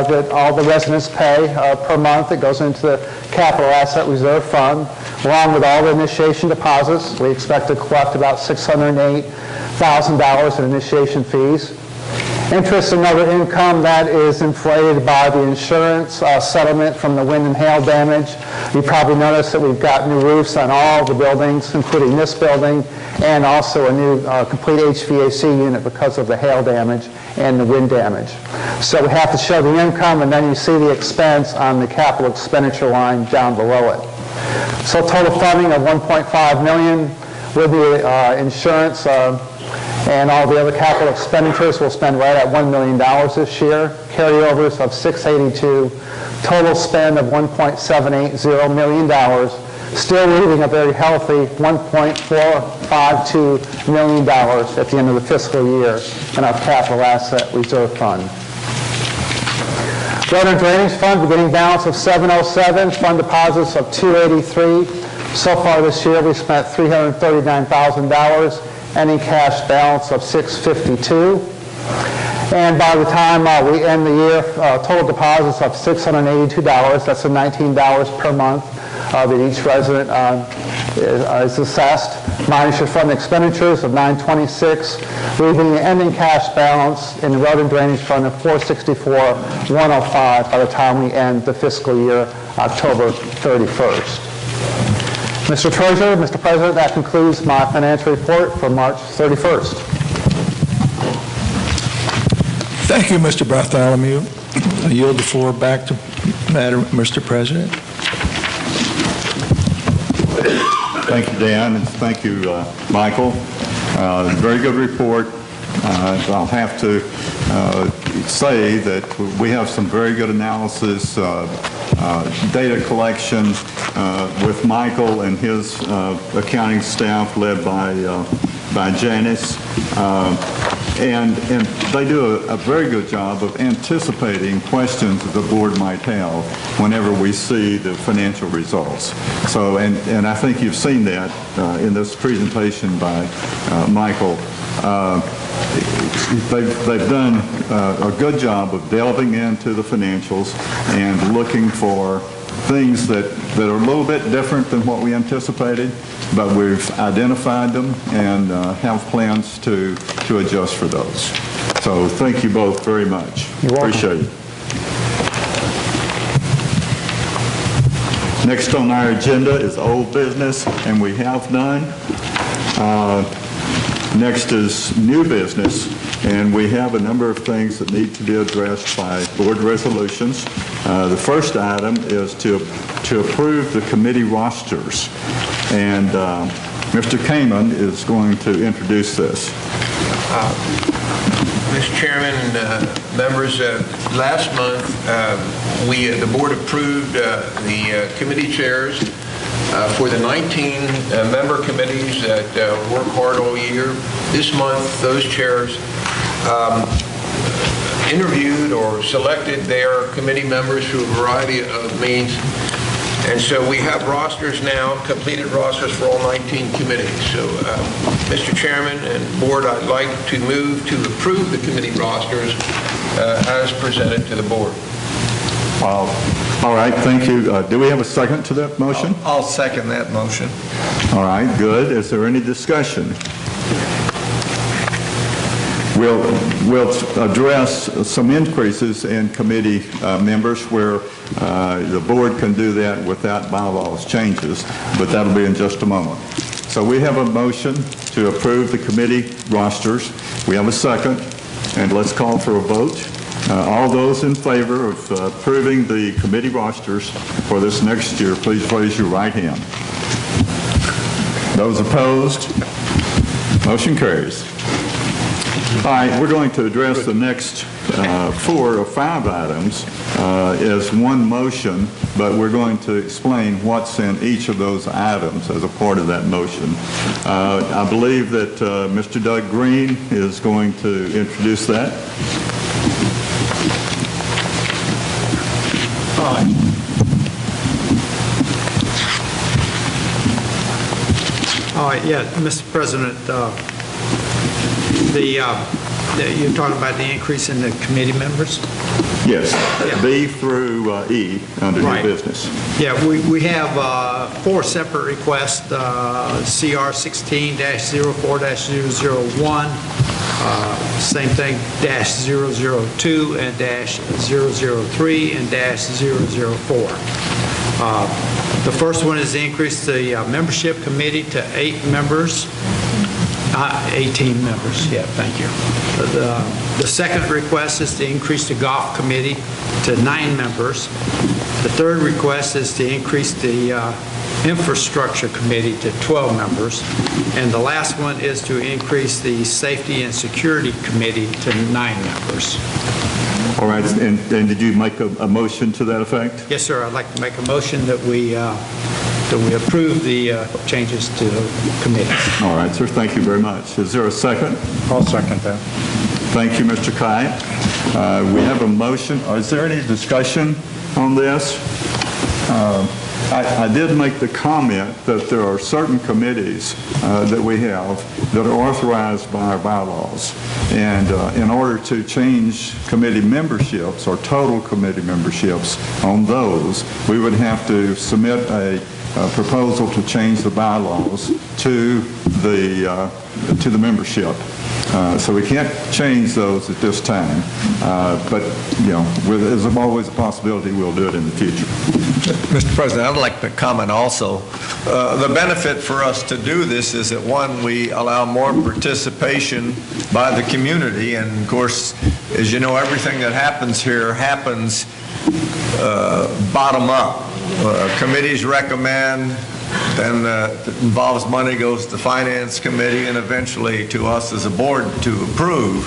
[SPEAKER 9] that all the residents pay per month that goes into the capital asset reserve fund, along with all the initiation deposits. We expect to collect about $608,000 in initiation fees. Interest and other income, that is inflated by the insurance settlement from the wind and hail damage. You probably noticed that we've got new roofs on all the buildings, including this building, and also a new complete HVAC unit because of the hail damage and the wind damage. So we have to show the income, and then you see the expense on the capital expenditure line down below it. So total funding of $1.5 million with the insurance and all the other capital expenditures. We'll spend right at $1 million this year. Carryovers of $682. Total spend of $1.780 million. Still leaving a very healthy $1.452 million at the end of the fiscal year in our capital asset reserve fund. Road and Drainage Fund, beginning balance of $707, fund deposits of $283. So far this year, we spent $339,000, ending cash balance of $652. And by the time we end the year, total deposits of $682, that's $19 per month that each resident is assessed, minus your fund expenditures of $926, leaving the ending cash balance in the Road and Drainage Fund of $464,105 by the time we end the fiscal year October 31st. Mr. Treasurer, Mr. President, that concludes my financial report for March 31st.
[SPEAKER 4] Thank you, Mr. Bartholomew. I yield the floor back to Mr. President.
[SPEAKER 1] Thank you, Dan, and thank you, Michael. Very good report. I'll have to say that we have some very good analysis, data collection with Michael and his accounting staff led by Janice. And they do a very good job of anticipating questions that the board might have whenever we see the financial results. So, and I think you've seen that in this presentation by Michael. They've done a good job of delving into the financials and looking for things that are a little bit different than what we anticipated, but we've identified them and have plans to adjust for those. So thank you both very much.
[SPEAKER 9] You're welcome.
[SPEAKER 1] Appreciate it. Next on our agenda is old business, and we have none. Next is new business, and we have a number of things that need to be addressed by board resolutions. The first item is to approve the committee rosters, and Mr. Kamen is going to introduce this.
[SPEAKER 6] Mr. Chairman and members, last month the board approved the committee chairs for the 19 member committees that work hard all year. This month, those chairs interviewed or selected their committee members through a variety of means. And so we have rosters now, completed rosters for all 19 committees. So, Mr. Chairman and board, I'd like to move to approve the committee rosters as presented to the board.
[SPEAKER 1] All right, thank you. Do we have a second to that motion?
[SPEAKER 8] I'll second that motion.
[SPEAKER 1] All right, good. Is there any discussion? We'll address some increases in committee members where the board can do that without bylaws changes, but that'll be in just a moment. So we have a motion to approve the committee rosters. We have a second, and let's call for a vote. All those in favor of approving the committee rosters for this next year, please raise your right hand. Those opposed? Motion carries. All right, we're going to address the next 4 or 5 items as one motion, but we're going to explain what's in each of those items as a part of that motion. I believe that Mr. Doug Green is going to introduce that.
[SPEAKER 10] Yeah, Mr. President, you're talking about the increase in the committee members?
[SPEAKER 1] Yes,
[SPEAKER 10] Yeah.
[SPEAKER 1] B through E under
[SPEAKER 10] Right.
[SPEAKER 1] new business.
[SPEAKER 10] Yeah, we have 4 separate requests, CR 16-04-001, same thing, -002 and -003 and -004. The first one is to increase the membership committee to 8 members. 18 members, yeah, thank you. The second request is to increase the golf committee to 9 members. The third request is to increase the infrastructure committee to 12 members. And the last one is to increase the safety and security committee to 9 members.
[SPEAKER 1] All right, and did you make a motion to that effect?
[SPEAKER 10] Yes, sir, I'd like to make a motion that we approve the changes to the committee.
[SPEAKER 1] All right, sir, thank you very much. Is there a second?
[SPEAKER 4] I'll second that.
[SPEAKER 1] Thank you, Mr. Kite. We have a motion. Is there any discussion on this? I did make the comment that there are certain committees that we have that are authorized by our bylaws. And in order to change committee memberships or total committee memberships on those, we would have to submit a proposal to change the bylaws to the membership. So we can't change those at this time, but there's always a possibility we'll do it in the future.
[SPEAKER 8] Mr. President, I'd like to comment also. The benefit for us to do this is that, one, we allow more participation by the community, and of course, as you know, everything that happens here happens bottom up. Committees recommend, then if it involves money, goes to the Finance Committee and eventually to us as a board to approve.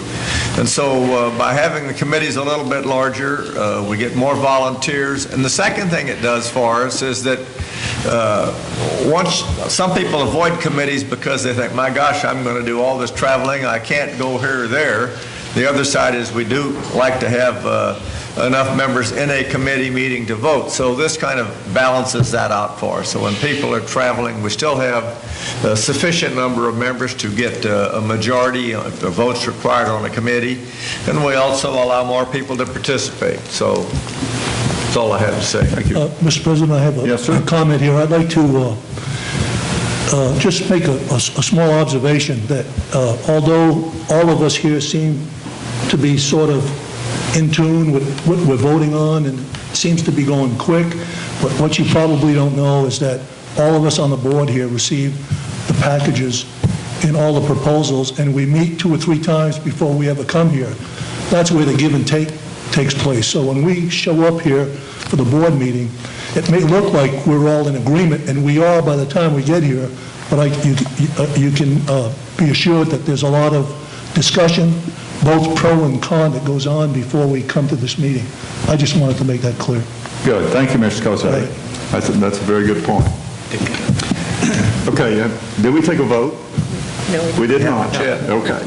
[SPEAKER 8] And so by having the committees a little bit larger, we get more volunteers. And the second thing it does for us is that once some people avoid committees because they think, my gosh, I'm going to do all this traveling, I can't go here or there. The other side is we do like to have enough members in a committee meeting to vote. So this kind of balances that out for us. So when people are traveling, we still have a sufficient number of members to get a majority if the votes required on a committee. And we also allow more people to participate. So that's all I have to say. Thank you.
[SPEAKER 11] Mr. President, I have a comment here. I'd like to just make a small observation that although all of us here seem to be sort of in tune with what we're voting on and it seems to be going quick, but what you probably don't know is that all of us on the board here receive the packages and all the proposals, and we meet 2 or 3 times before we ever come here. That's where the give and take takes place. So when we show up here for the board meeting, it may look like we're all in agreement, and we are by the time we get here, but you can be assured that there's a lot of discussion, both pro and con, that goes on before we come to this meeting. I just wanted to make that clear.
[SPEAKER 1] Good. Thank you, Mr. Cosette. That's a very good point. Okay, did we take a vote? No, we did not. Okay.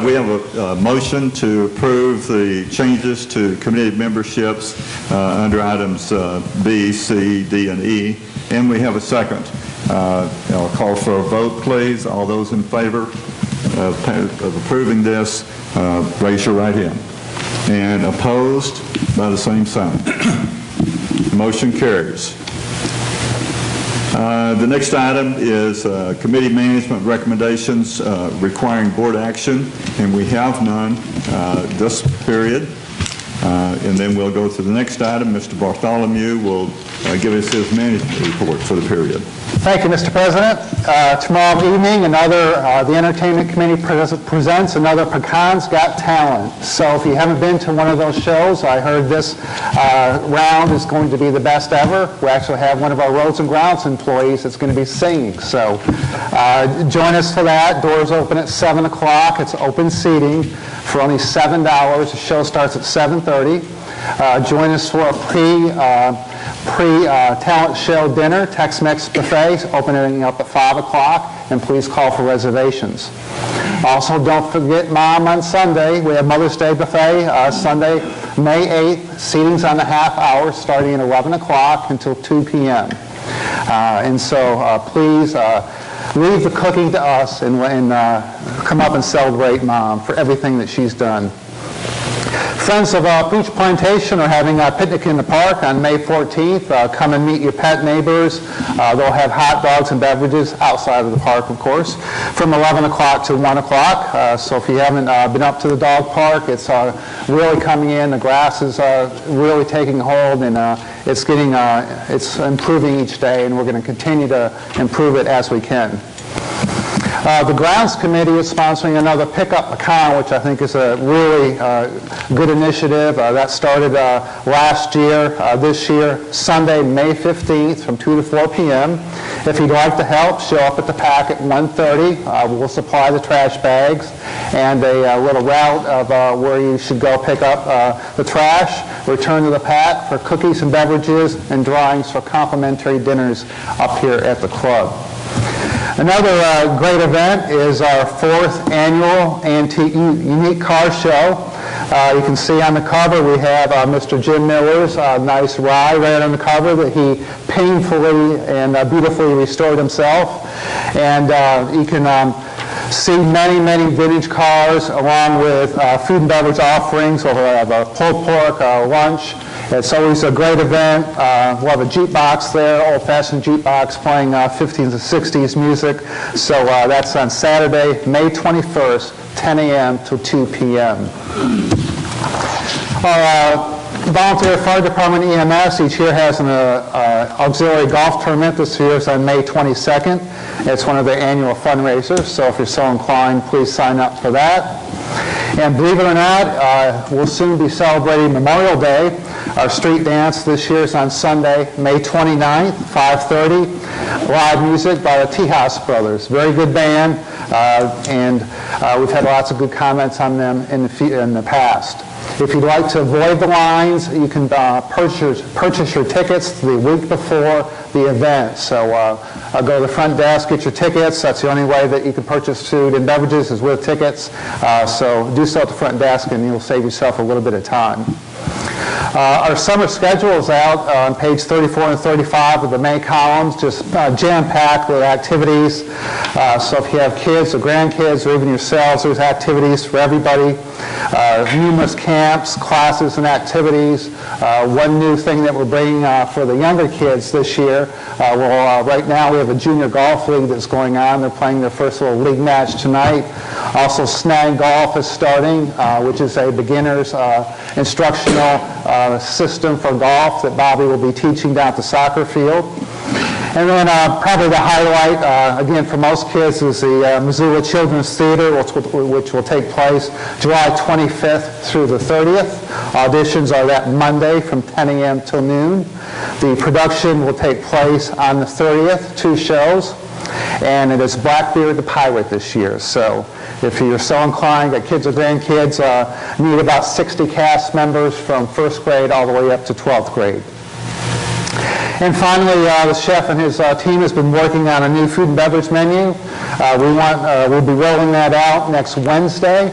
[SPEAKER 1] We have a motion to approve the changes to committee memberships under items B, C, D, and E, and we have a second. I'll call for a vote, please. All those in favor of approving this, raise your right hand. And opposed by the same sign. Motion carries. The next item is committee management recommendations requiring board action, and we have none this period. And then we'll go to the next item. Mr. Bartholomew will give us his management report for the period.
[SPEAKER 9] Thank you, Mr. President. Tomorrow evening, the Entertainment Committee presents another Pecans Got Talent. So if you haven't been to one of those shows, I heard this round is going to be the best ever. We actually have one of our Roads and Grounds employees that's going to be singing. So join us for that. Doors open at 7 o'clock. It's open seating for only $7. The show starts at 7:30. Join us for a pre-talent show dinner, Tex-Mex buffet, opening up at 5 o'clock, and please call for reservations. Also, don't forget Mom on Sunday. We have Mother's Day buffet, Sunday, May 8th. Seating's on a half hour, starting at 11 o'clock until 2 p.m. And so please leave the cooking to us and come up and celebrate Mom for everything that she's done. Friends of Peach Plantation are having a picnic in the park on May 14th. Come and meet your pet neighbors. They'll have hot dogs and beverages outside of the park, of course, from 11 o'clock to 1 o'clock. So if you haven't been up to the dog park, it's really coming in. The grass is really taking hold, and it's improving each day, and we're going to continue to improve it as we can. The Grounds Committee is sponsoring another Pickup Pecan, which I think is a really good initiative. That started last year. This year, Sunday, May 15th from 2 to 4 p.m. If you'd like to help, show up at the pack at 1:30. We'll supply the trash bags and a little route of where you should go pick up the trash, return to the pack for cookies and beverages, and drawings for complimentary dinners up here at the club. Another great event is our 4th annual Antique Unique Car Show. You can see on the cover we have Mr. Jim Miller's nice rye right on the cover that he painfully and beautifully restored himself. And you can see many, many vintage cars along with food and beverage offerings. We'll have a pulled pork lunch. It's always a great event. We'll have a jukebox there, old-fashioned jukebox playing 50s and 60s music. So that's on Saturday, May 21st, 10 a.m. to 2 p.m. Our Volunteer Fire Department EMS each year has an auxiliary golf tournament. This year is on May 22nd. It's one of their annual fundraisers, so if you're so inclined, please sign up for that. And believe it or not, we'll soon be celebrating Memorial Day. Our street dance this year is on Sunday, May 29th, 5:30. Live music by the Tea House Brothers. Very good band, and we've had lots of good comments on them in the past. If you'd like to avoid the lines, you can purchase your tickets the week before the event. So go to the front desk, get your tickets. That's the only way that you can purchase food and beverages is with tickets. So do so at the front desk and you'll save yourself a little bit of time. Our summer schedule is out on page 34 and 35 of the May columns, just jam-packed with activities. So if you have kids or grandkids or even yourselves, there's activities for everybody. Numerous camps, classes, and activities. One new thing that we're bringing for the younger kids this year, right now we have a junior golf league that's going on. They're playing their first little league match tonight. Also, snag golf is starting, which is a beginner's instructional system for golf that Bobby will be teaching down at the soccer field. And then probably the highlight, again, for most kids is the Missoula Children's Theater, which will take place July 25th through the 30th. Auditions are that Monday from 10 a.m. till noon. The production will take place on the 30th, 2 shows. And it is Blackbeard the Pirate this year. So if you're so inclined, got kids or grandkids, need about 60 cast members from 1st grade all the way up to 12th grade. And finally, the chef and his team has been working on a new food and beverage menu. We'll be rolling that out next Wednesday.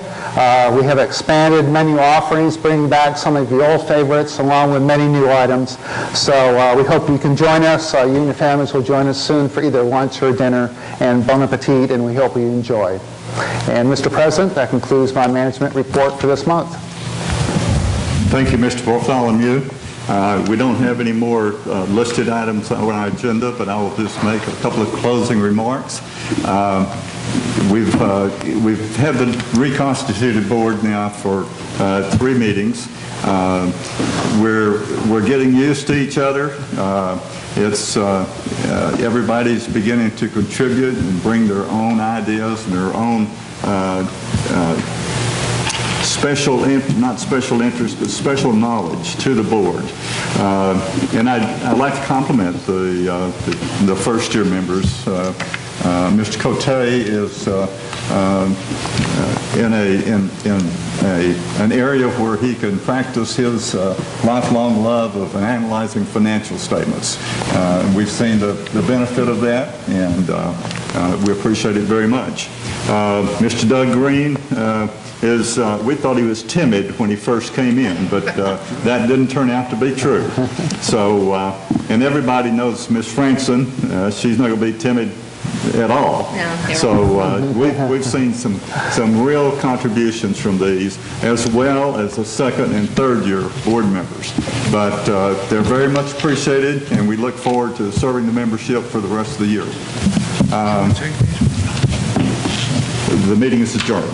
[SPEAKER 9] We have expanded menu offerings, bringing back some of the old favorites along with many new items. So we hope you can join us. You and your families will join us soon for either lunch or dinner. And bon appetit, and we hope you enjoy. And Mr. President, that concludes my management report for this month.
[SPEAKER 1] Thank you, Mr. Bartholomew. We don't have any more listed items on our agenda, but I will just make a couple of closing remarks. We've had the reconstituted board now for 3 meetings. We're getting used to each other. Everybody's beginning to contribute and bring their own ideas and their own not special interest, but special knowledge to the board. And I'd like to compliment the first-year members. Mr. Cote is in an area where he can practice his lifelong love of analyzing financial statements. We've seen the benefit of that, and we appreciate it very much. Mr. Doug Green we thought he was timid when he first came in, but that didn't turn out to be true. So, and everybody knows Miss Franson. She's not going to be timid at all. No, so we've seen some real contributions from these, as well as the 2nd and 3rd year board members. But they're very much appreciated, and we look forward to serving the membership for the rest of the year. The meeting is adjourned.